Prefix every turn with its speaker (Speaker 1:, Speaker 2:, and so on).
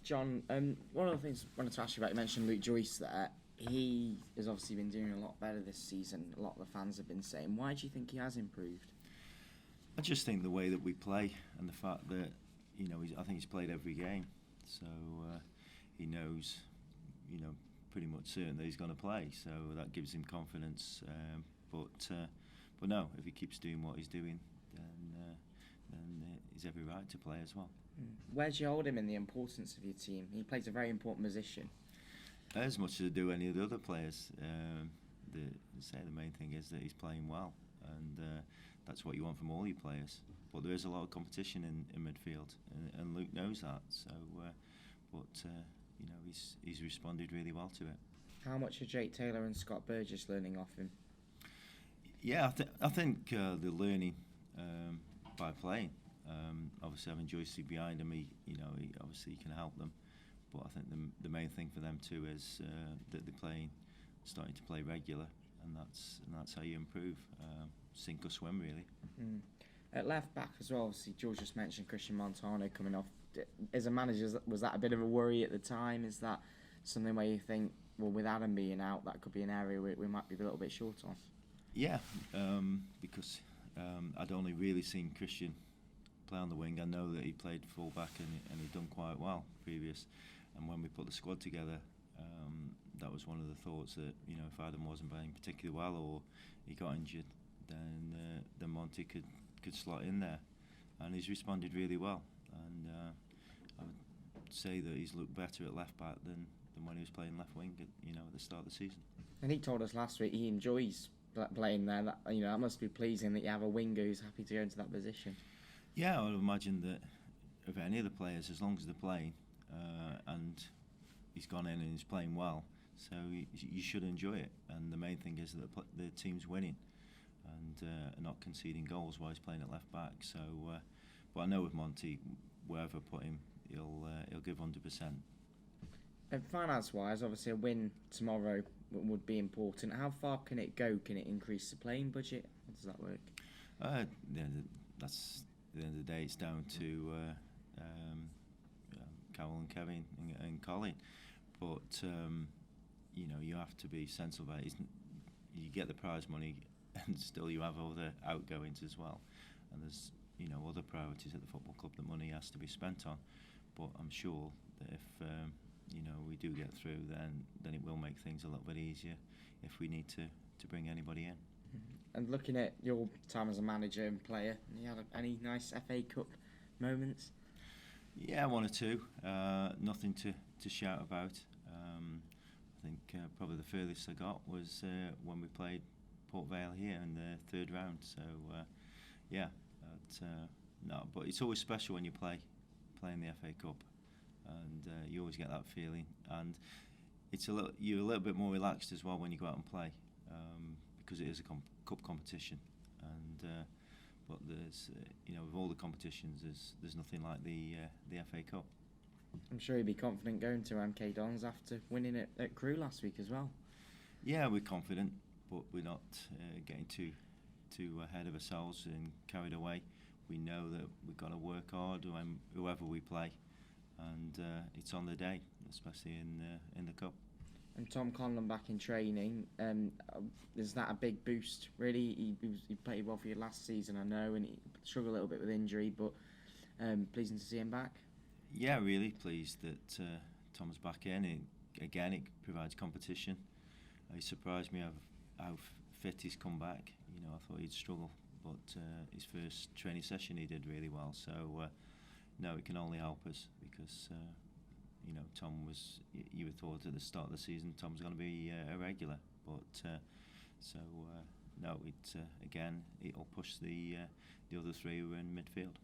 Speaker 1: John, one of the things I wanted to ask you about, you mentioned Luke Joyce there. He has obviously been doing a lot better this season. A lot of the fans have been saying. Why do you think he has improved?
Speaker 2: I just think the way that we play and the fact that, I think he's played every game. So he knows, pretty much certain that he's going to play. So that gives him confidence. But no, if he keeps doing what he's doing, then he's every right to play as well.
Speaker 1: Where do you hold him in the importance of your team? He plays a very important position.
Speaker 2: As much as I do any of the other players. The main thing is that he's playing well, and that's what you want from all your players. But there is a lot of competition in midfield, and Luke knows that. So, he's responded really well to it.
Speaker 1: How much are Jake Taylor and Scott Burgess learning off him?
Speaker 2: Yeah, I think they're learning by playing. Obviously, having Joyce behind him, he obviously can help them. But I think the main thing for them too is that they're starting to play regular, and that's how you improve. Sink or swim, really.
Speaker 1: At left back as well, obviously George just mentioned Christian Montano coming off. As a manager, was that a bit of a worry at the time? Is that something where you think, well, with Adam being out, that could be an area we might be a little bit short on?
Speaker 2: Yeah, because I'd only really seen Christian play on the wing. I know that he played full back and he'd done quite well previous. And when we put the squad together, that was one of the thoughts that if Adam wasn't playing particularly well or he got injured, then Monty could slot in there, and he's responded really well. And I would say that he's looked better at left back than when he was playing left wing at the start of the season.
Speaker 1: And he told us last week he enjoys playing there. That must be pleasing that you have a winger who's happy to go into that position.
Speaker 2: Yeah, I would imagine that of any of the players, as long as they're playing and he's gone in and he's playing well, so you should enjoy it. And the main thing is that the team's winning and not conceding goals while he's playing at left back. So, but I know with Monty, wherever I put him, he'll give 100%.
Speaker 1: And finance-wise, obviously a win tomorrow would be important. How far can it go? Can it increase the playing budget? How does that work?
Speaker 2: At the end of the day, it's down to Carol and Kevin and Colin. But you have to be sensible about it. You get the prize money, and still you have other outgoings as well. And there's other priorities at the football club that money has to be spent on. But I'm sure that if we do get through, then it will make things a little bit easier if we need to bring anybody in.
Speaker 1: And looking at your time as a manager and player, you had any nice FA Cup moments?
Speaker 2: Yeah, one or two. Nothing to shout about. I think probably the furthest I got was when we played Port Vale here in the third round. So but it's always special when you play in the FA Cup, and you always get that feeling. And you're a little bit more relaxed as well when you go out and play, because it is a cup competition. And but there's with all the competitions, there's nothing like the FA Cup.
Speaker 1: I'm sure you'd be confident going to MK Dons after winning it at Crewe last week as well.
Speaker 2: Yeah, we're confident, but we're not getting too ahead of ourselves and carried away. We know that we've got to work hard whoever we play, and it's on the day, especially in the cup.
Speaker 1: And Tom Conlon back in training, is that a big boost? Really, he played well for you last season, I know, and he struggled a little bit with injury, but pleasing to see him back.
Speaker 2: Yeah, really pleased that Tom's back in. It provides competition. He surprised me how fit he's come back. I thought he'd struggle, but his first training session he did really well. So no, it can only help us because Tom was. You would thought at the start of the season Tom's going to be a regular, but no, it'll push the other three who are in midfield.